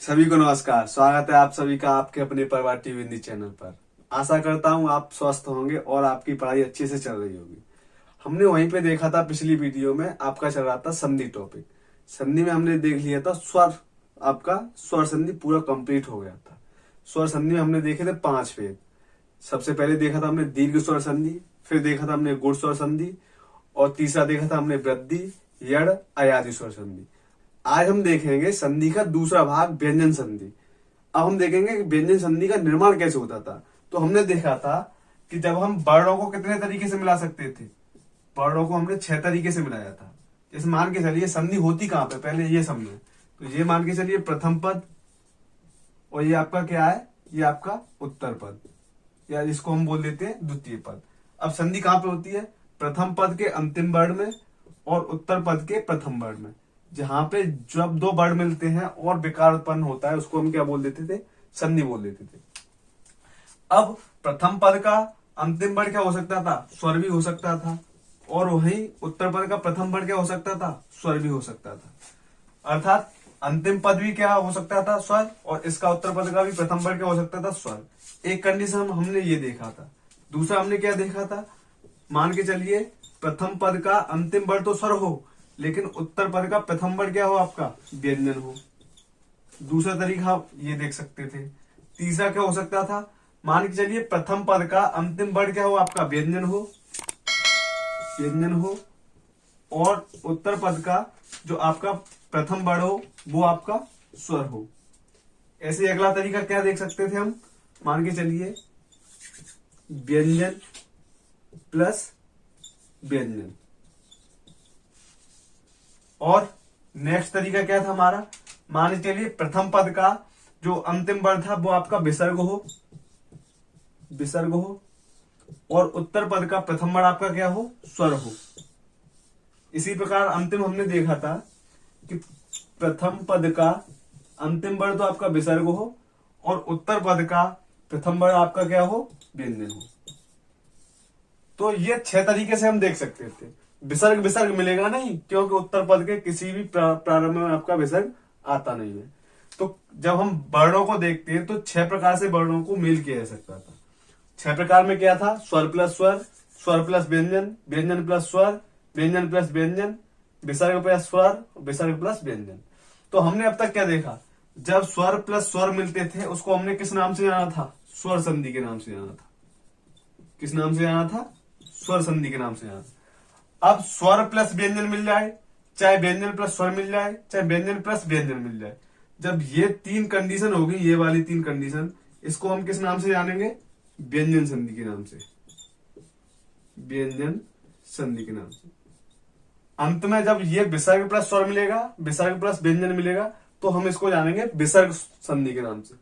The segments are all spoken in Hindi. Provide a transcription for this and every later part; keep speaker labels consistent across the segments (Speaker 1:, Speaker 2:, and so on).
Speaker 1: सभी को नमस्कार। स्वागत है आप सभी का आपके अपने परिवार टीवी हिंदी चैनल पर। आशा करता हूँ आप स्वस्थ होंगे और आपकी पढ़ाई अच्छे से चल रही होगी। हमने वहीं पे देखा था, पिछली वीडियो में आपका चल रहा था संधि टॉपिक। संधि में हमने देख लिया था स्वर, आपका स्वर संधि पूरा कंप्लीट हो गया था। स्वर संधि में हमने देखे थे 5 भेद। सबसे पहले देखा था हमने दीर्घ स्वर संधि, फिर देखा था हमने गुण स्वर संधि, और तीसरा देखा था हमने वृद्धि, यड़, अयादि स्वर संधि। आज हम देखेंगे संधि का दूसरा भाग, व्यंजन संधि। अब हम देखेंगे कि व्यंजन संधि का निर्माण कैसे होता था। तो हमने देखा था कि जब हम वर्णों को कितने तरीके से मिला सकते थे, वर्णों को हमने 6 तरीके से मिलाया था। जैसे मान के चलिए संधि होती कहां पे, पहले ये समझे। तो ये मान के चलिए प्रथम पद, और ये आपका क्या है, ये आपका उत्तर पद, या इसको हम बोल देते हैं द्वितीय पद। अब संधि कहां पे होती है, प्रथम पद के अंतिम वर्ण में और उत्तर पद के प्रथम वर्ण में। जहां पे जब 2 वर्ण मिलते हैं और विकार उत्पन्न होता है, उसको हम क्या बोल देते थे, संधि बोल देते थे। अब प्रथम पद का अंतिम वर्ण क्या हो सकता था, स्वर भी हो सकता था, और वहीं उत्तर पद का प्रथम वर्ण क्या हो सकता था, स्वर भी हो सकता था। अर्थात अंतिम पद भी क्या हो सकता था, स्वर, और इसका उत्तर पद का भी प्रथम वर्ण क्या हो सकता था, स्वर। एक कंडीशन हमने ये देखा था। दूसरा हमने क्या देखा था, मान के चलिए प्रथम पद का अंतिम वर्ण तो स्वर हो, लेकिन उत्तर पद का प्रथम वर्ण क्या हो, आपका व्यंजन हो। दूसरा तरीका आप ये देख सकते थे। तीसरा क्या हो सकता था, मान के चलिए प्रथम पद का अंतिम वर्ण क्या हो, आपका व्यंजन हो, व्यंजन हो, और उत्तर पद का जो आपका प्रथम वर्ण हो वो आपका स्वर हो। ऐसे अगला तरीका क्या देख सकते थे हम, मान के चलिए व्यंजन प्लस व्यंजन। और नेक्स्ट तरीका क्या था हमारा, मान के चलिए प्रथम पद का जो अंतिम वर्ण था वो आपका विसर्ग हो, विसर्ग हो, और उत्तर पद का प्रथम वर्ण आपका क्या हो, स्वर हो। इसी प्रकार अंतिम हमने देखा था कि प्रथम पद का अंतिम वर्ण तो आपका विसर्ग हो, और उत्तर पद का प्रथम वर्ण आपका क्या हो, व्यंजन हो। तो ये 6 तरीके से हम देख सकते थे। विसर्ग विसर्ग मिलेगा नहीं, क्योंकि उत्तर पद के किसी भी प्रारंभ में आपका विसर्ग आता नहीं है। तो जब हम वर्णों को देखते हैं तो 6 प्रकार से वर्णों को मेल किया जा सकता था। 6 प्रकार में क्या था, स्वर प्लस स्वर, स्वर प्लस व्यंजन, व्यंजन प्लस स्वर, व्यंजन प्लस व्यंजन, विसर्ग प्लस स्वर, विसर्ग प्लस व्यंजन। तो हमने अब तक क्या देखा, जब स्वर प्लस स्वर मिलते थे उसको हमने किस नाम से जाना था, स्वर संधि के नाम से जाना था। किस नाम से जाना था, स्वर संधि के नाम से जाना था। अब स्वर प्लस व्यंजन मिल जाए, चाहे व्यंजन प्लस स्वर मिल जाए, चाहे व्यंजन प्लस व्यंजन मिल जाए, जब ये 3 कंडीशन होगी, ये वाली 3 कंडीशन, इसको हम किस नाम से जानेंगे, व्यंजन संधि के नाम से, व्यंजन संधि के नाम से। अंत में जब ये विसर्ग प्लस स्वर मिलेगा, विसर्ग प्लस व्यंजन मिलेगा, तो हम इसको जानेंगे विसर्ग संधि के नाम से।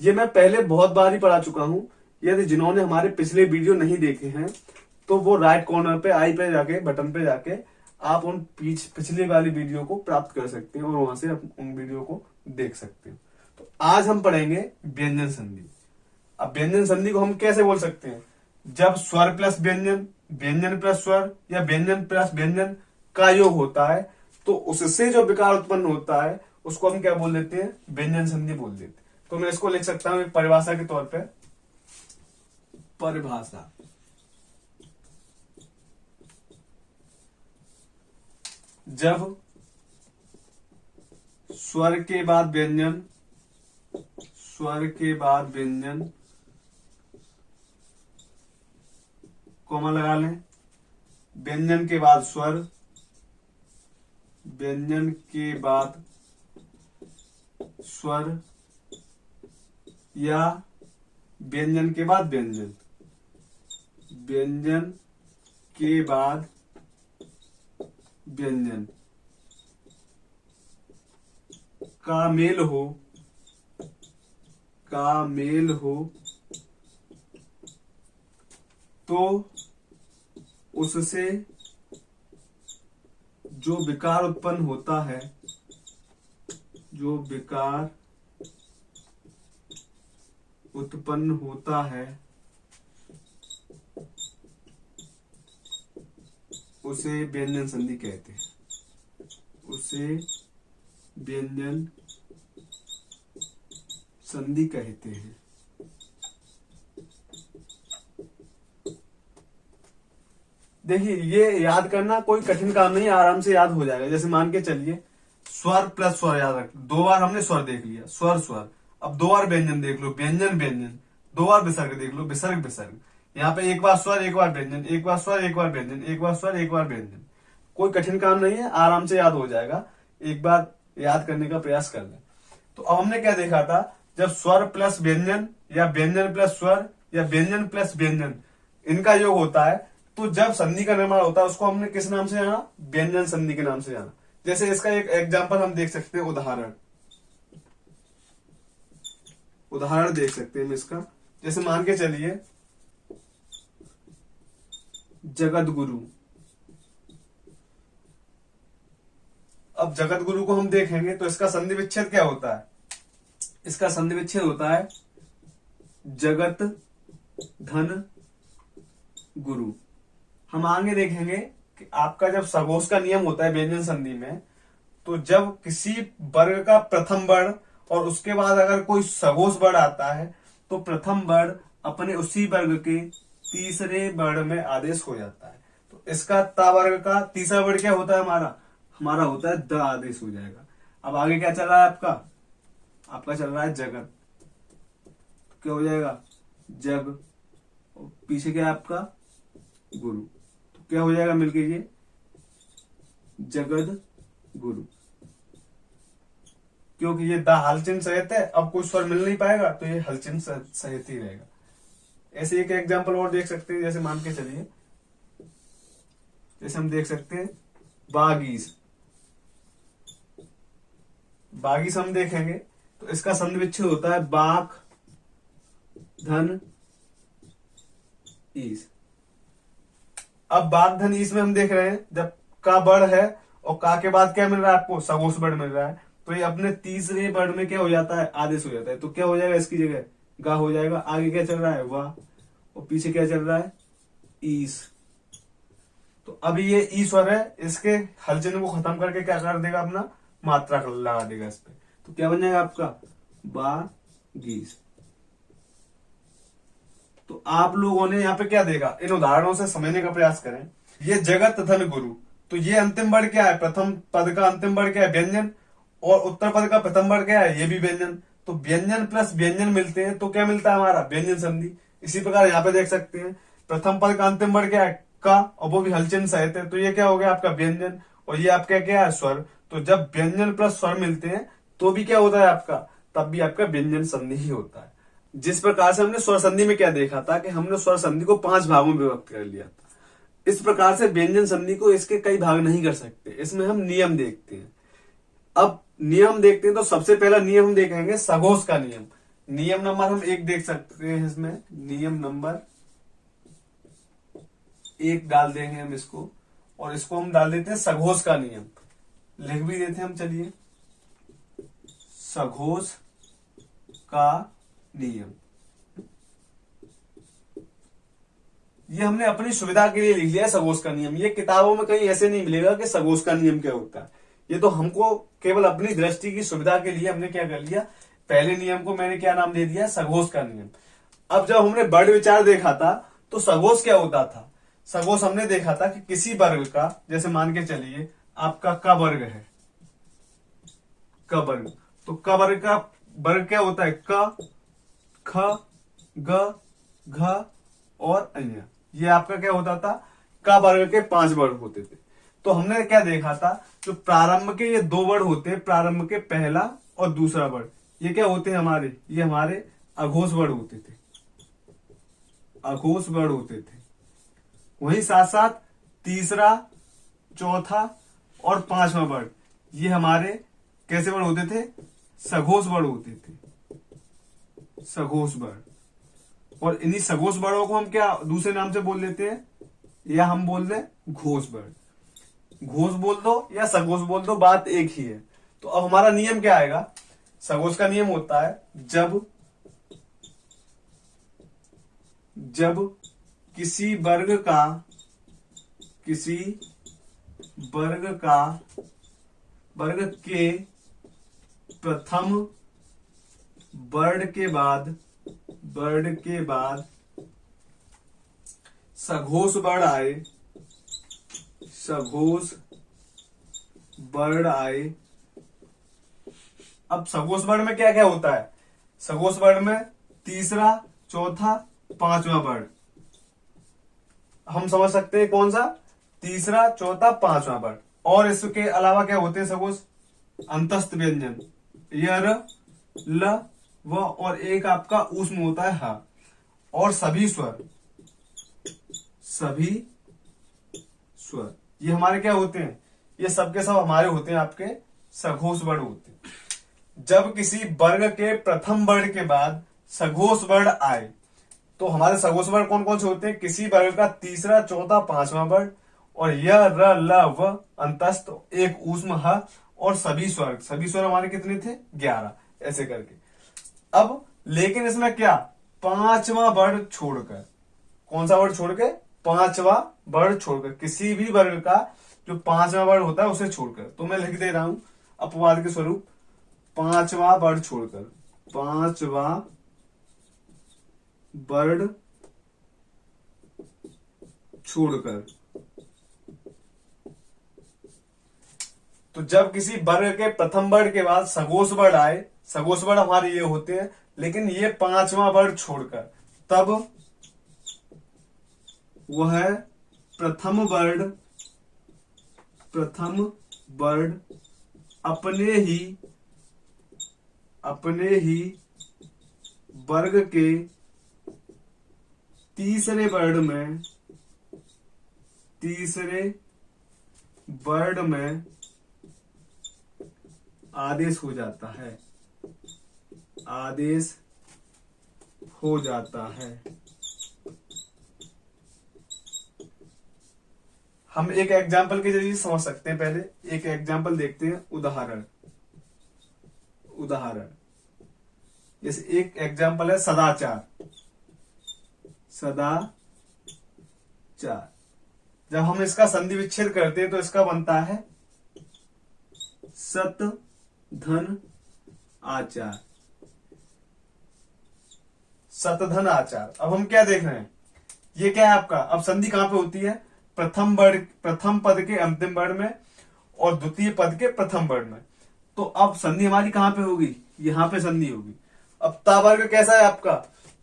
Speaker 1: ये मैं पहले बहुत बार ही पढ़ा चुका हूं। यदि जिन्होंने हमारे पिछले वीडियो नहीं देखे हैं तो वो राइट कॉर्नर पे आई पे जाके, बटन पे जाके आप उन पिछले वाली वीडियो को प्राप्त कर सकते हैं और वहां से आप उन वीडियो को देख सकते हैं। तो आज हम पढ़ेंगे व्यंजन संधि। अब व्यंजन संधि को हम कैसे बोल सकते हैं, जब स्वर प्लस व्यंजन, व्यंजन प्लस स्वर, या व्यंजन प्लस व्यंजन का योग होता है, तो उससे जो विकार उत्पन्न होता है उसको हम क्या बोल देते हैं, व्यंजन संधि बोल देते हैं। तो मैं इसको लिख सकता हूं एक परिभाषा के तौर पे, परिभाषा। जब स्वर के बाद व्यंजन, स्वर के बाद व्यंजन, कॉमा लगा लें, व्यंजन के बाद स्वर, व्यंजन के बाद स्वर, या व्यंजन के बाद व्यंजन, व्यंजन के बाद व्यंजन का मेल हो, का मेल हो, तो उससे जो विकार उत्पन्न होता है, जो विकार उत्पन्न होता है उसे व्यंजन संधि कहते हैं, उसे व्यंजन संधि कहते हैं। देखिए ये याद करना कोई कठिन काम नहीं है, आराम से याद हो जाएगा। जैसे मान के चलिए स्वर प्लस स्वर याद रख, 2 बार हमने स्वर देख लिया, स्वर स्वर। अब 2 बार व्यंजन देख लो, व्यंजन व्यंजन। 2 बार विसर्ग देख लो, विसर्ग विसर्ग। यहाँ पे एक बार स्वर एक बार व्यंजन, एक बार स्वर एक बार व्यंजन, एक बार स्वर एक बार व्यंजन। कोई कठिन काम नहीं है, आराम से याद हो जाएगा, एक बार याद करने का प्रयास कर लें। तो अब हमने क्या देखा था, जब स्वर प्लस व्यंजन या व्यंजन प्लस स्वर या व्यंजन प्लस व्यंजन इनका योग होता है, तो जब संधि का निर्माण होता है उसको हमने किस नाम से जाना, व्यंजन संधि के नाम से जाना। जैसे इसका एक एग्जांपल हम देख सकते हैं, उदाहरण देख सकते हैं हम इसका। जैसे मान के चलिए जगत गुरु। अब जगत गुरु को हम देखेंगे तो इसका संधि विच्छेद क्या होता है, इसका संधि विच्छेद होता है जगत धन गुरु। हम आगे देखेंगे कि आपका जब सगोस का नियम होता है व्यंजन संधि में, तो जब किसी वर्ग का प्रथम वर्ण और उसके बाद अगर कोई सगोस वर्ण आता है तो प्रथम वर्ण अपने उसी वर्ग के तीसरे वर्ण में आदेश हो जाता है। तो इसका ता वर्ग का तीसरा वर्ण क्या होता है, हमारा होता है द आदेश हो जाएगा। अब आगे क्या चल रहा है आपका चल रहा है जगत, क्या हो जाएगा जग, और पीछे क्या है आपका गुरु, तो क्या हो जाएगा मिलके ये जगद गुरु। क्योंकि ये दा हलचिन सहित है, अब कोई स्वर मिल नहीं पाएगा तो ये हलचिन सहित ही रहेगा। ऐसे एक एग्जांपल और देख सकते हैं, जैसे मान के चलिए, जैसे हम देख सकते हैं बागीस। बागीस हम देखेंगे तो इसका संधि विच्छेद होता है बाक धन ईस। अब बाक धन ईस में हम देख रहे हैं जब का बड़ है और का के बाद क्या मिल रहा है आपको, सगोस बड़ मिल रहा है, तो ये अपने तीसरे वर्ण में क्या हो जाता है, आदेश हो जाता है। तो क्या हो जाएगा, इसकी जगह गा हो जाएगा। आगे क्या चल रहा है वाह, और पीछे क्या चल रहा है ईस। तो अभी ये ई स्वर है, इसके हलचन को खत्म करके क्या कर देगा, अपना मात्रा लगा देगा इस पे। तो क्या बन जाएगा आपका बागीस। तो आप लोगों ने यहाँ पे क्या देखा, इन उदाहरणों से समझने का प्रयास करें। ये जगत धन गुरु, तो ये अंतिम वर्ण क्या है, प्रथम पद का अंतिम वर्ण क्या है व्यंजन, और उत्तर पद का प्रथम वर्ण क्या है, ये भी व्यंजन। तो व्यंजन प्लस व्यंजन मिलते हैं तो क्या मिलता है हमारा व्यंजन संधि। इसी प्रकार यहाँ पे देख सकते हैं प्रथम पद का अंतिम वर्ण क्या है का, और वो भी हलचन सहित है, तो ये क्या हो गया आपका व्यंजन, और ये आपका क्या है स्वर। तो जब व्यंजन प्लस स्वर मिलते हैं तो भी क्या होता है आपका, तब भी आपका व्यंजन संधि ही होता है। जिस प्रकार से हमने स्वर संधि में क्या देखा था कि हमने स्वर संधि को 5 भागों में विभक्त कर लिया था, इस प्रकार से व्यंजन संधि को इसके कई भाग नहीं कर सकते, इसमें हम नियम देखते हैं। अब नियम देखते हैं तो सबसे पहला नियम हम देखेंगे सगोस का नियम। नियम नंबर हम 1 देख सकते हैं, इसमें नियम नंबर 1 डाल देंगे हम इसको, और इसको हम डाल देते हैं सघोष का नियम, लिख भी देते हैं हम। चलिए सघोष का नियम, ये हमने अपनी सुविधा के लिए लिख लिया है सघोष का नियम। ये किताबों में कहीं ऐसे नहीं मिलेगा कि सघोष का नियम क्या होता है, ये तो हमको केवल अपनी दृष्टि की सुविधा के लिए हमने क्या कर लिया, पहले नियम को मैंने क्या नाम दे दिया, सघोष का नियम। अब जब हमने वर्ण विचार देखा था तो सघोष क्या होता था, सघोष हमने देखा था कि किसी वर्ग का, जैसे मान के चलिए आपका क वर्ग है, क वर्ग, तो क वर्ग का वर्ग क्या होता है, क ख ग घ और अन्य। ये आपका क्या होता था, क वर्ग के 5 वर्ण होते थे। तो हमने क्या देखा था, जो प्रारंभ के ये 2 वर्ण होते हैं, प्रारंभ के पहला और दूसरा वर्ण, ये क्या होते हैं हमारे, ये हमारे अघोष वर्ण होते थे, अघोष वर्ण होते थे। वहीं साथ साथ तीसरा, चौथा और 5वां वर्ण ये हमारे कैसे वर्ण होते थे, सघोष वर्ण होते थे, सघोष वर्ण। और इन्हीं सघोष वर्णों को हम क्या दूसरे नाम से बोल देते हैं, या हम बोल दें घोष वर्ण। घोष बोल दो या सघोष बोल दो, बात एक ही है। तो अब हमारा नियम क्या आएगा, सघोष का नियम होता है जब किसी वर्ग वर्ग के प्रथम वर्ड के बाद सघोष वर्ण आए, सघोष वर्ण आए। अब सघोष वर्ण में क्या क्या होता है? सघोष वर्ण में तीसरा, चौथा, पांचवा वर्ण हम समझ सकते हैं। कौन सा? तीसरा, चौथा, पांचवा वर्ण। और इसके अलावा क्या होते हैं सघोष? अंतस्थ व्यंजन, य, र, ल, व, और एक आपका ऊष्म होता है हा। और सभी स्वर ये हमारे क्या होते हैं? ये सब के सब हमारे होते हैं, आपके सघोष वर्ण होते हैं। जब किसी वर्ग के प्रथम वर्ण के बाद सघोष वर्ण आए, तो हमारे सघोष वर्ण कौन कौन से होते हैं? किसी वर्ग का तीसरा, चौथा, पांचवा वर्ण, और य, र, ल, व, अंतस्थ, एक ऊष्म ह, और सभी स्वर हमारे कितने थे? 11, ऐसे करके। अब लेकिन इसमें क्या? पांचवा वर्ण छोड़कर। कौन सा वर्ण छोड़ के? पांचवा वर्ण छोड़कर। किसी भी वर्ग का जो पांचवा वर्ण होता है उसे छोड़कर। तो मैं लिख दे रहा हूं अपवाद के स्वरूप, पांचवा वर्ण छोड़कर, पांचवा वर्ण छोड़कर। तो जब किसी वर्ग के प्रथम वर्ण के बाद सघोष वर्ण आए, सघोष वर्ण हमारे ये होते हैं, लेकिन ये पांचवा वर्ण छोड़कर, तब वह प्रथम वर्ण अपने ही वर्ग के तीसरे वर्ण में आदेश हो जाता है। हम एक एग्जाम्पल के जरिए समझ सकते हैं। पहले एक एग्जाम्पल देखते हैं, उदाहरण। जैसे एक एग्जाम्पल है सदाचार। जब हम इसका संधि विच्छेद करते हैं तो इसका बनता है सत धन आचार। सतधन आचार। अब हम क्या देख रहे हैं? ये क्या है आपका? अब संधि कहां पे होती है? प्रथम पद के अंतिम वर्ण में और द्वितीय पद के प्रथम वर्ण में। तो अब संधि हमारी कहां पे होगी? यहां पे संधि होगी। अब ता वर्ग कैसा है आपका?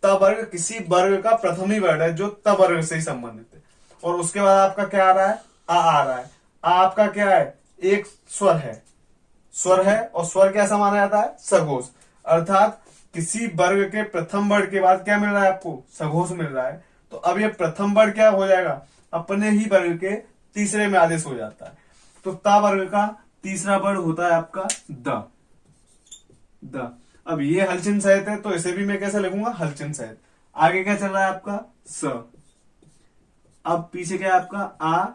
Speaker 1: ता वर्ग किसी वर्ग का प्रथम ही वर्ण है जो त वर्ग से ही संबंधित है। और उसके बाद आपका क्या आ रहा है? आ रहा है। आ आपका क्या है? एक स्वर है और स्वर कैसा माना जाता है? सघोष। अर्थात किसी वर्ग के प्रथम वर्ण के बाद क्या मिल रहा है आपको? सघोष मिल रहा है। तो अब ये प्रथम वर्ण क्या हो जाएगा? अपने ही वर्ग के तीसरे में आदेश हो जाता है। तो ता वर्ग का तीसरा वर्ण होता है आपका द। अब ये हलचिन सहित है, तो इसे भी मैं कैसे लिखूंगा? हलचिन सहित। आगे क्या चल रहा है आपका? स। अब पीछे क्या है आपका? आ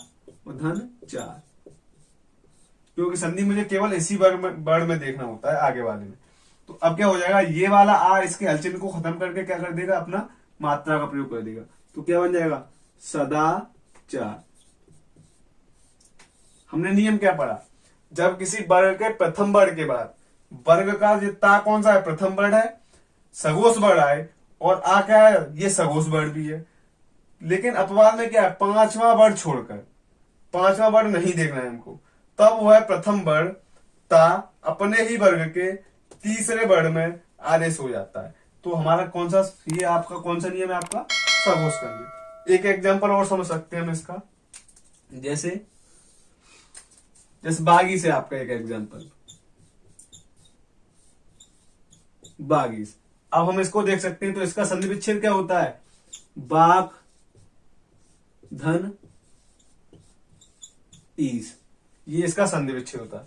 Speaker 1: और धन चार, क्योंकि संधि मुझे केवल इसी वर्ण में देखना होता है, आगे वाले में। तो अब क्या हो जाएगा? ये वाला आ इसके हलचिन को खत्म करके क्या कर देगा? अपना मात्रा का प्रयोग कर देगा। तो क्या बन जाएगा? सदाचार। हमने नियम क्या पढ़ा? जब किसी वर्ग के प्रथम वर्ण के बाद वर्ग का ता कौन सा है? प्रथम वर्ण है, सघोष वर्ण आए, और आ क्या है? ये सघोष वर्ण भी है। लेकिन अपवाद में क्या है? पांचवा वर्ण छोड़कर, पांचवा वर्ण नहीं देखना है हमको। तब वह प्रथम वर्ण ता अपने ही वर्ग के तीसरे वर्ण में आदेश हो जाता है। तो हमारा कौन सा, ये आपका कौन सा नियम है? आपका सघोष का नियम। एक एग्जांपल और समझ सकते हैं हम इसका, जैसे बागी से आपका एक एग्जांपल, बागीस। अब हम इसको देख सकते हैं, तो इसका संधि विच्छेद क्या होता है? बाग धन ईस, ये इसका संधि विच्छेद होता है।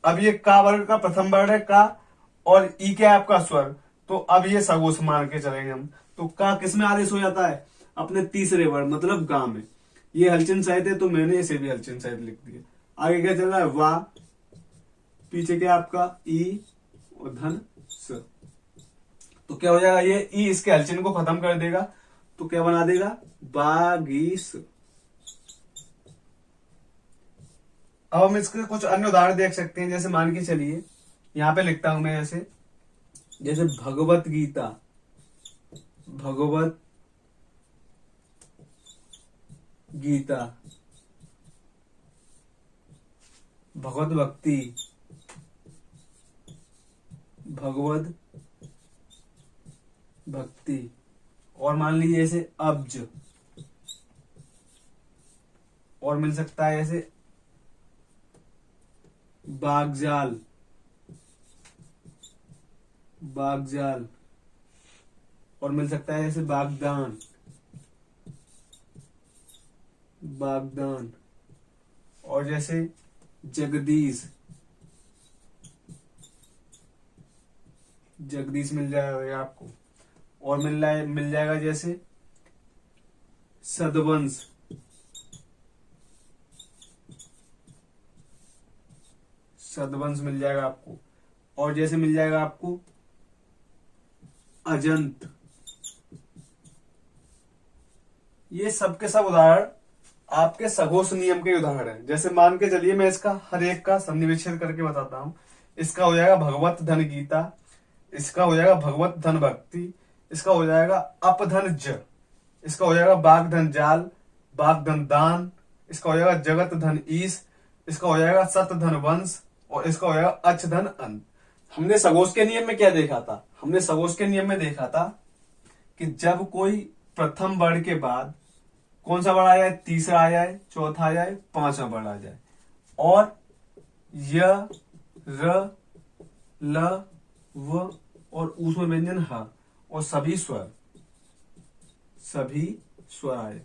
Speaker 1: अब ये का वर्ग का प्रथम वर्ण है का, और ई क्या है आपका? स्वर। तो अब ये सघोष मान के चलेंगे हम। तो का किस में आदेश हो जाता है? अपने तीसरे वर्ण मतलब गा में। ये हलचन सहित है, तो मैंने इसे भी हलचन सहित लिख दिया। आगे क्या चल रहा है? वा, पीछे क्या आपका? ई और धन स। तो क्या हो जाएगा? ये ई इसके हलचन को खत्म कर देगा, तो क्या बना देगा? बागीस। अब हम इसके कुछ अन्य उदाहरण देख सकते हैं। जैसे मान के चलिए, यहां पे लिखता हूं मैं, जैसे जैसे भगवत गीता, भगवत गीता, भगवत भक्ति, भगवत भक्ति। और मान लीजिए जैसे अब्ज, और मिल सकता है ऐसे बागजाल, बागजाल। और मिल सकता है जैसे बागदान, बागदान। और जैसे जगदीश, जगदीश मिल जाएगा आपको। और मिल जाएगा जैसे सदवंश, सदवंश मिल जाएगा आपको। और जैसे मिल जाएगा आपको अजंत। ये सब के सब उदाहरण आपके सघोष नियम के उदाहरण हैं। जैसे मान के चलिए मैं इसका हर एक का सन्निवेशन करके बताता हूं। इसका हो जाएगा भगवत धन गीता, इसका हो जाएगा भगवत धन भक्ति, इसका हो जाएगा अपधन ज, इसका हो जाएगा बाग धन जाल, बाग धन दान, इसका हो जाएगा जगत धन ईश, इसका हो जाएगा सत धन वंश, और इसका हो जाएगा अच धन अंत। हमने सघोष के नियम में क्या देखा था? हमने सघोष के नियम में देखा था कि जब कोई प्रथम वर्ण के बाद कौन सा वर्ण आ जाए, तीसरा आ जाए, चौथा आ जाए, पांचवा वर्ण आ जाए, और य, र, ल, व और ऊष्म व्यंजन ह और सभी स्वर आए।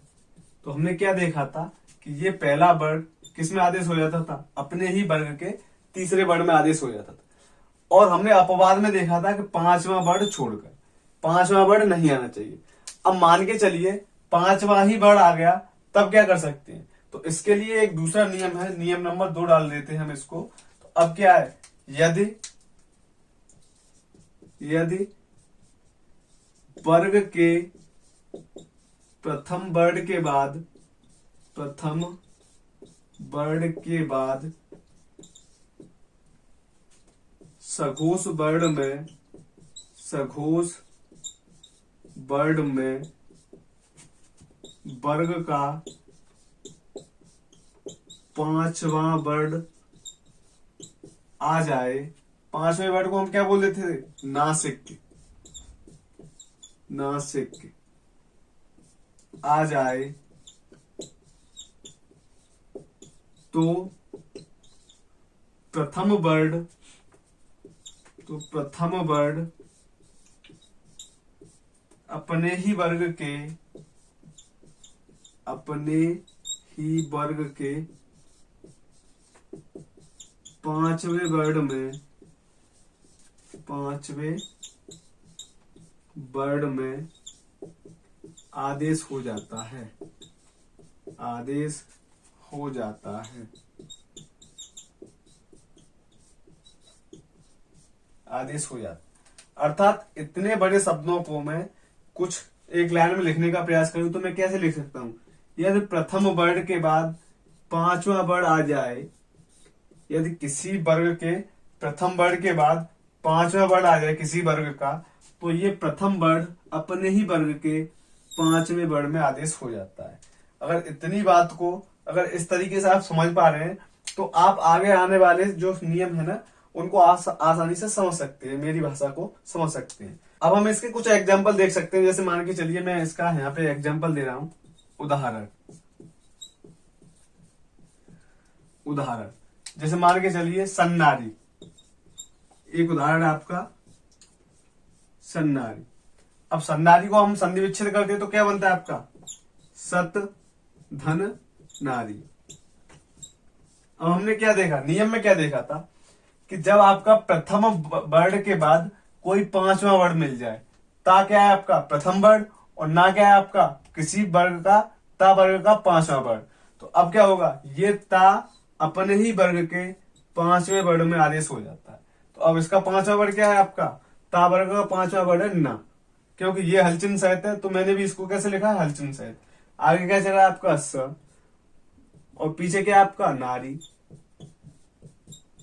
Speaker 1: तो हमने क्या देखा था कि ये पहला वर्ण किस में आदेश हो जाता था? अपने ही वर्ग के तीसरे वर्ण में आदेश हो जाता था। और हमने अपवाद में देखा था कि पांचवा वर्ण छोड़कर पांचवा वर्ण नहीं आना चाहिए। अब मान के चलिए पांचवा ही वर्ण आ गया, तब क्या कर सकते हैं? तो इसके लिए एक दूसरा नियम है, नियम नंबर 2 डाल देते हैं हम इसको। तो अब क्या है, यदि वर्ग के प्रथम वर्ण के बाद सघोष वर्ण में वर्ग का पांचवा वर्ण आ जाए। पांचवें वर्ण को हम क्या बोल देते थे? नासिक आ जाए तो प्रथम वर्ण अपने ही वर्ग के पांचवें वर्ण में आदेश हो जाता है। अर्थात इतने बड़े शब्दों को मैं कुछ एक लाइन में लिखने का प्रयास करूं तो मैं कैसे लिख सकता हूं? यदि प्रथम वर्ण के बाद पांचवा वर्ण आ जाए, यदि किसी वर्ग के प्रथम वर्ण के बाद पांचवा वर्ण आ जाए किसी वर्ग का, तो ये प्रथम वर्ण अपने ही वर्ग के पांचवें वर्ण में आदेश हो जाता है। अगर इतनी बात को अगर इस तरीके से आप समझ पा रहे हैं तो आप आगे आने वाले जो नियम है ना उनको आसानी से समझ सकते हैं, मेरी भाषा को समझ सकते हैं। अब हम इसके कुछ एग्जाम्पल देख सकते हैं। जैसे मान के चलिए मैं इसका यहाँ पे एग्जाम्पल दे रहा हूं, उदाहरण जैसे मान के चलिए सन्नारी, एक उदाहरण है आपका सन्नारी। अब सन्नारी को हम संधि विच्छेद करते हैं तो क्या बनता है आपका? सत धन नारी। अब हमने क्या देखा, नियम में क्या देखा था कि जब आपका प्रथम वर्ण के बाद कोई पांचवा वर्ण मिल जाए, ता क्या है आपका? प्रथम वर्ण, और ना क्या है आपका? किसी वर्ग का ता वर्ग का पांचवा वर्ण। तो अब क्या होगा? ये ता अपने ही वर्ग के पांचवें वर्ण में आदेश हो जाता है। तो अब इसका पांचवा वर्ण क्या है आपका? ता वर्ग का पांचवा वर्ण है ना, क्योंकि ये हलचिन सहित है तो मैंने भी इसको कैसे लिखा है? हलचिन सहित। आगे क्या चला आपका? स, और पीछे क्या आपका? नारी।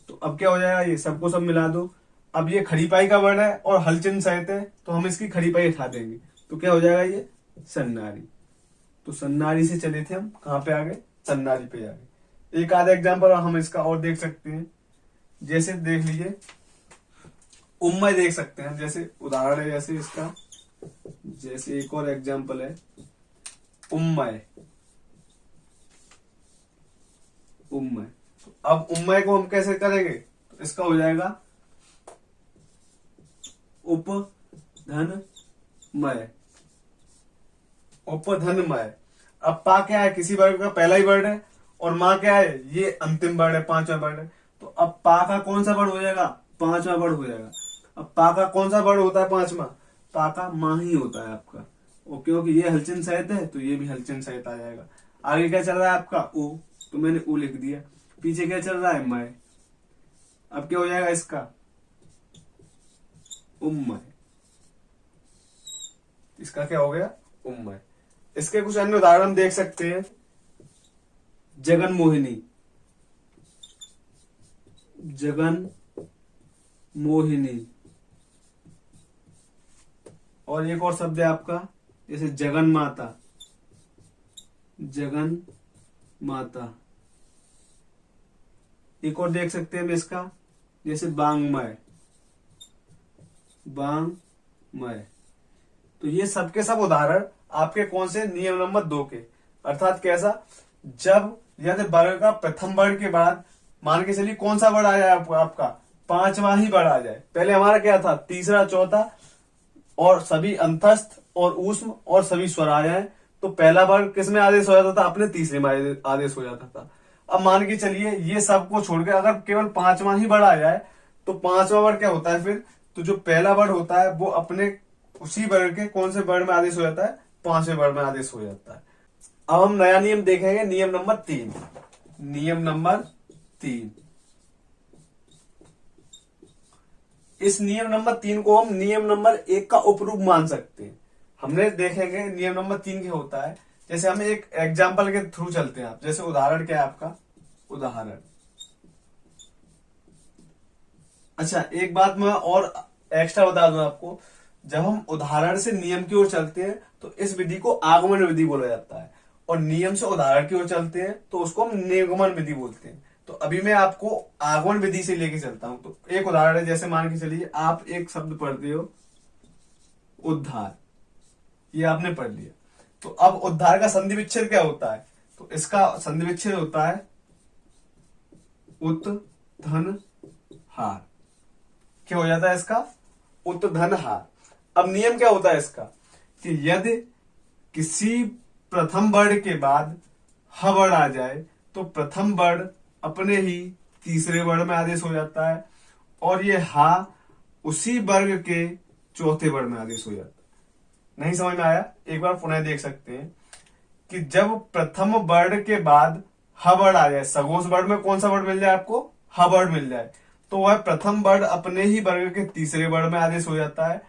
Speaker 1: तो अब क्या हो जाएगा? ये सबको सब मिला दो, अब ये खड़ी पाई का वर्ण है और हलचंद सहित है, तो हम इसकी खड़ी पाई हटा देंगे, तो क्या हो जाएगा ये सन्नारी। तो सन्नारी से चले थे हम कहां पे आ गए, सन्नारी पे आ गए। एक आधा एग्जाम्पल हम इसका और देख सकते हैं, जैसे देख लीजिए उम्मय देख सकते हैं, जैसे उदाहरण है जैसे इसका, जैसे एक और एग्जाम्पल है उम्मय। उम्मय, तो अब उम्मय को हम कैसे करेंगे, तो इसका हो जाएगा उपधनमय। उपधनमय। अब पा क्या है, किसी वर्ग का पहला ही वर्ड है, और माँ क्या है, ये अंतिम वर्ड है, पांचवा वर्ड है। तो अब पा का कौन सा वर्ड हो जाएगा, पांचवा वर्ड हो जाएगा। अब पा का कौन सा वर्ड होता है पांचवा, पा का माँ ही होता है आपका। और क्योंकि ये हलचंद सहित है तो ये भी हलचंद सहित आ जाएगा। आगे क्या चल रहा है आपका ऊ, तो मैंने ऊ लिख दिया। पीछे क्या चल रहा है मय। अब क्या हो जाएगा इसका उम्मय। इसका क्या हो गया उम्मय। इसके कुछ अन्य उदाहरण हम देख सकते हैं, जगन मोहिनी। जगन मोहिनी। और एक और शब्द है आपका जैसे जगन माता। जगन माता। एक और देख सकते हैं हम इसका, जैसे बांगमय। बांगमय। तो ये सबके सब उदाहरण आपके कौन से, नियम नंबर 2 के। अर्थात कैसा, जब यदि वर्ग का प्रथम वर्ग के बाद मान के चलिए कौन सा वर्ड आ जाए आपका पांचवा ही वर्ड आ जाए। पहले हमारा क्या था, तीसरा चौथा और सभी अंतस्थ और ऊष्म और सभी स्वर आ जाए, तो पहला वर्ग किस में आदेश हो जाता था, अपने तीसरे में आदेश हो जाता था। अब मान के चलिए ये सबको छोड़कर अगर केवल पांचवा ही वर्ड आ जाए, तो पांचवा वर्ड क्या होता है फिर, तो जो पहला वर्ड होता है वो अपने उसी वर्ग के कौन से वर्ड में आदेश हो जाता है, पांचवें वर्ड में आदेश हो जाता है। अब हम नया नियम देखेंगे, नियम नंबर 3। नियम नंबर 3। इस नियम नंबर 3 को हम नियम नंबर 1 का उपरूप मान सकते हैं। हमने देखेंगे नियम नंबर 3 क्या होता है। जैसे हम एक एग्जाम्पल के थ्रू चलते हैं, आप जैसे उदाहरण क्या है आपका, उदाहरण। अच्छा एक बात मैं और एक्स्ट्रा बता दूं आपको, जब हम उदाहरण से नियम की ओर चलते हैं तो इस विधि को आगमन विधि बोला जाता है, और नियम से उदाहरण की ओर चलते हैं तो उसको हम निर्गमन विधि बोलते हैं। तो अभी मैं आपको आगमन विधि से लेके चलता हूं। तो एक उदाहरण है, जैसे मान के चलिए आप एक शब्द पढ़ते हो उद्धार, ये आपने पढ़ लिया। तो अब उद्धार का संधि विच्छेद क्या होता है, तो इसका संधि विच्छेद होता है उत धन हार। क्या हो जाता है इसका, उत धन हार। अब नियम क्या होता है इसका, कि यदि किसी प्रथम वर्ण के बाद ह वर्ण आ जाए तो प्रथम वर्ण अपने ही तीसरे वर्ण में आदेश हो जाता है, और ये हा उसी वर्ग के चौथे वर्ण में आदेश हो जाता है। नहीं समझ में आया, एक बार पुनः देख सकते हैं कि जब प्रथम वर्ण के बाद ह वर्ण आ जाए, सगोश वर्ण में कौन सा वर्ण मिल जाए आपको, ह वर्ण मिल जाए, तो वह प्रथम वर्ण अपने ही वर्ग के तीसरे वर्ण में आदेश हो जाता है,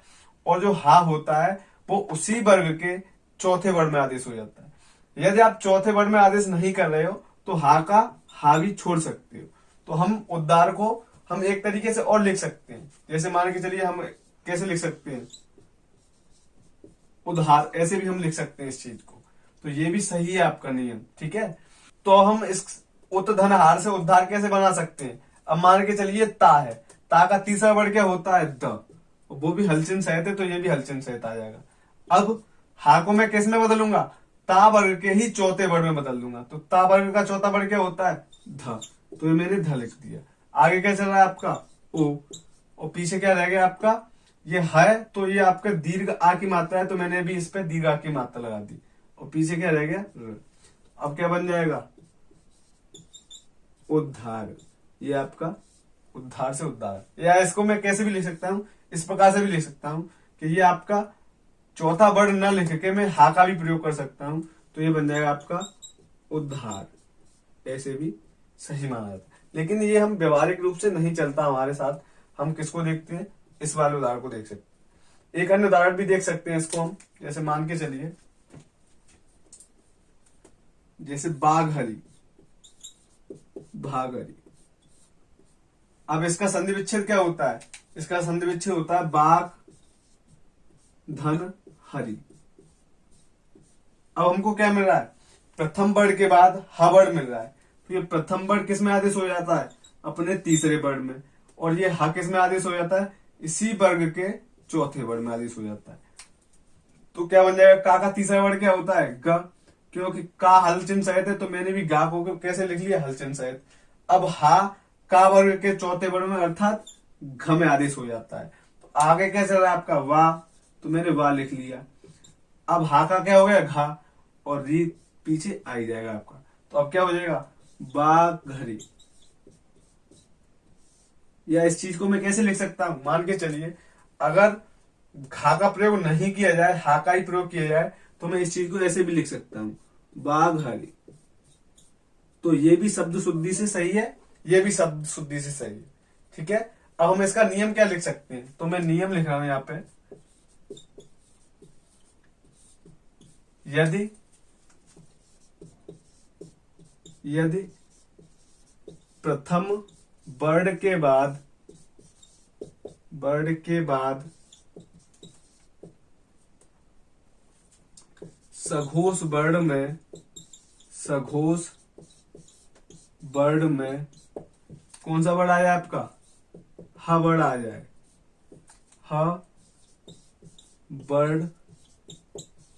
Speaker 1: और जो हा होता है वो उसी वर्ग के चौथे वर्ण में आदेश हो जाता है। यदि आप चौथे वर्ण में आदेश नहीं कर रहे हो तो हा का हा भी छोड़ सकते हो। तो हम उद्धार को हम एक तरीके से और लिख सकते हैं, जैसे मान के चलिए हम कैसे लिख सकते हैं, उद्धार, ऐसे भी हम लिख सकते हैं इस चीज को। तो ये भी सही है आपका नियम, ठीक है। तो हम इस उत धन हार से उद्धार कैसे बना सकते हैं। अब मान के चलिए ता है, ता का तीसरा वर्ड क्या होता है द, वो भी हलचंद सहित है, तो ये भी हलचंद सहित आ जाएगा। अब हा को मैं किस में बदलूंगा, ता वर्ग के ही चौथे वर्ड में बदल दूंगा। तो ता वर्ग का चौथा वर्ड क्या होता है ध, तो ये मैंने ध लिख दिया। आगे क्या चल रहा है आपका ओ, और पीछे क्या रह गया आपका, ये है तो ये आपका दीर्घ आ की मात्रा है, तो मैंने भी इस पे दीर्घ आ की मात्रा लगा दी, और पीछे क्या रह गया र। अब क्या बन जाएगा उद्धार। ये आपका उद्धार से उद्धार, या इसको मैं कैसे भी लिख सकता हूं, इस प्रकार से भी लिख सकता हूं कि ये आपका चौथा वर्ड न लिख के मैं हा का भी प्रयोग कर सकता हूं, तो ये बन जाएगा आपका उद्धार। ऐसे भी सही माना जाता है, लेकिन ये हम व्यवहारिक रूप से नहीं चलता हमारे साथ। हम किसको देखते हैं, इस वाले उदाहरण को देख सकते हैं। एक अन्य उदाहरण भी देख सकते हैं इसको हम, जैसे मान के चलिए जैसे बाघ हरी, भाग हरी। अब इसका संधि विच्छेद क्या होता है? इसका संधि विच्छेद होता है बाघ धन हरि। अब हमको क्या मिल रहा है? प्रथम वर्ण के बाद ह वर्ण मिल रहा है, तो ये प्रथम वर्ण किस में आदेश हो जाता है? अपने तीसरे वर्ण में। और ये ह किस में आदेश हो जाता है? इसी वर्ग के चौथे वर्ण में आदेश हो जाता है। तो क्या बन जाएगा? का तीसरा वर्ण क्या होता है? ग, क्योंकि का हल चिन्ह सहित है, तो मैंने भी गा को कैसे लिख लिया? हल चिन्ह सहित। अब हा का वर्ग के चौथे वर्ण में अर्थात घ में आदेश हो जाता है। तो आगे क्या चल रहा है आपका? वाह, तो मैंने वाह लिख लिया। अब हा का क्या हो गया? घा, और री पीछे आ ही जाएगा आपका। तो अब क्या हो जाएगा? बाघरी। या इस चीज को मैं कैसे लिख सकता हूं? मान के चलिए अगर घा का प्रयोग नहीं किया जाए, हा का ही प्रयोग किया जाए, तो मैं इस चीज को ऐसे भी लिख सकता हूं, बाघरी। तो ये भी शब्द शुद्धि से सही है, ये भी शब्द शुद्धि से सही है। ठीक है। अब हम इसका नियम क्या लिख सकते हैं? तो मैं नियम लिख रहा हूं यहां पे, यदि प्रथम वर्ण के बाद सघोष वर्ण में कौन सा वर्ण आ जाए आपका? ह वर्ण आ जाए, ह वर्ण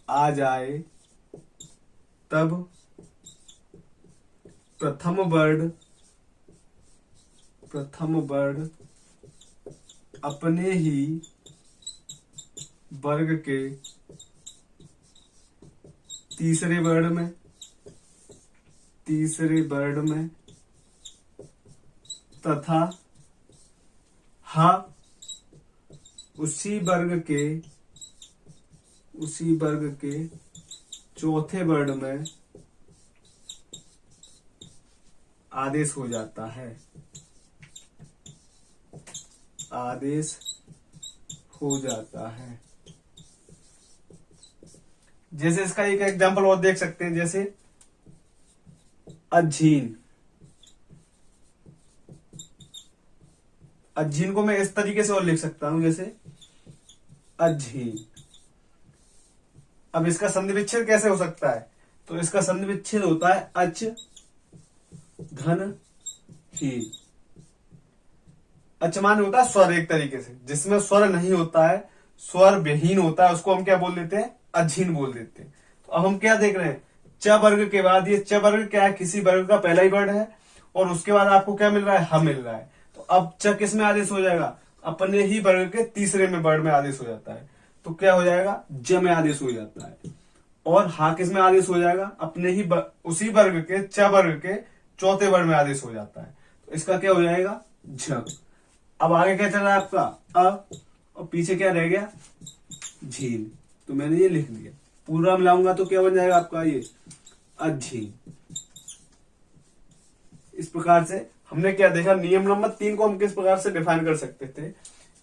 Speaker 1: आ जाए, तब प्रथम वर्ण अपने ही वर्ग के तीसरे वर्ण में तथा ह उसी वर्ग के चौथे वर्ण में आदेश हो जाता है। जैसे इसका एक एग्जांपल और देख सकते हैं, जैसे अजीन। अजीन को मैं इस तरीके से और लिख सकता हूं, जैसे अजीन। अब इसका संधि विच्छेद कैसे हो सकता है? तो इसका संधि विच्छेद होता है अच घन हीन। अच माने होता है स्वर, एक तरीके से जिसमें स्वर नहीं होता है, स्वर विहीन होता है, उसको हम क्या बोल देते हैं? अजीन बोल देते हैं। तो अब हम क्या देख रहे हैं? च वर्ग के बाद, ये च वर्ग क्या है? किसी वर्ग का पहला ही वर्ण है, और उसके बाद आपको क्या मिल रहा है? ह मिल रहा है। तो अब च किस में आदेश हो जाएगा? अपने ही वर्ग के तीसरे में वर्ण में आदेश हो जाता है। तो क्या हो जाएगा? ज में आदेश हो जाता है। और हा किस में आदेश हो जाएगा? अपने ही उसी वर्ग के च वर्ग के चौथे वर्ण में आदेश हो जाता है। तो इसका क्या हो जाएगा? झ। अब आगे क्या चल रहा है आपका? अ, और पीछे क्या रह गया? झील। तो मैंने ये लिख दिया, पूरा मिलाऊंगा तो क्या बन जाएगा आपका? ये अझील। इस प्रकार से हमने क्या देखा? नियम नंबर 3 को हम किस प्रकार से डिफाइन कर सकते थे?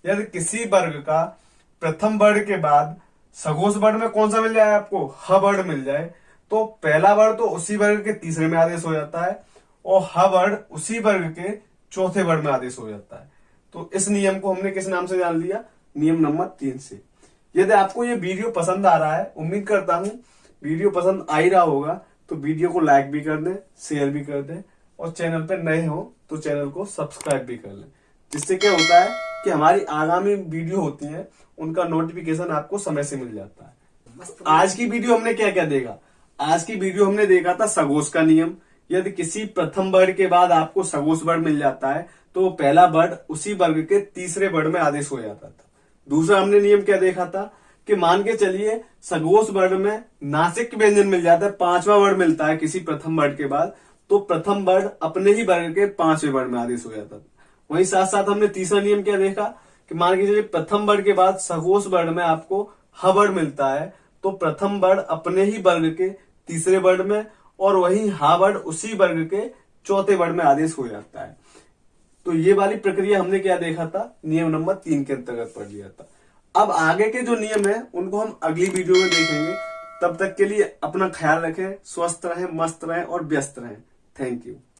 Speaker 1: यदि किसी वर्ग का प्रथम वर्ण के बाद सघोष वर्ण में कौन सा मिल जाए आपको? ह वर्ण मिल जाए, तो पहला वर्ण तो उसी वर्ग के तीसरे में आदेश हो जाता है, और ह वर्ण उसी वर्ग के चौथे वर्ण में आदेश हो जाता है। तो इस नियम को हमने किस नाम से जान लिया? नियम नंबर 3 से। यदि आपको ये वीडियो पसंद आ रहा है, उम्मीद करता हूं वीडियो पसंद आ ही रहा होगा, तो वीडियो को लाइक भी कर दें, शेयर भी कर दें, और चैनल पे नए हो तो चैनल को सब्सक्राइब भी कर लें। जिससे क्या होता है कि हमारी आगामी वीडियो होती है, उनका नोटिफिकेशन आपको समय से मिल जाता है। आज की वीडियो हमने क्या क्या देखा? आज की वीडियो हमने देखा था सघोष का नियम। यदि किसी प्रथम वर्ण के बाद आपको सघोष वर्ण मिल जाता है, तो पहला वर्ण उसी वर्ग के तीसरे वर्ण में आदेश हो जाता था। दूसरा हमने नियम क्या देखा था कि मान के चलिए सघोष वर्ण में नासिक व्यंजन मिल जाता है, पांचवा वर्ण मिलता है किसी प्रथम वर्ण के बाद, तो प्रथम वर्ण अपने ही वर्ग के पांचवें वर्ण में आदेश हो जाता था। वहीं साथ साथ हमने तीसरा नियम क्या देखा कि मान के चलिए प्रथम वर्ण के बाद सघोष वर्ण में आपको ह वर्ण मिलता है, तो प्रथम वर्ण अपने ही वर्ग के तीसरे वर्ण में, और वही हा वर्ण उसी वर्ग के चौथे वर्ण में आदेश हो जाता है। तो ये वाली प्रक्रिया हमने क्या देखा था? नियम नंबर 3 के अंतर्गत पढ़ लिया था। अब आगे के जो नियम है उनको हम अगली वीडियो में देखेंगे। तब तक के लिए अपना ख्याल रखें, स्वस्थ रहें, मस्त रहें और व्यस्त रहें। Thank you.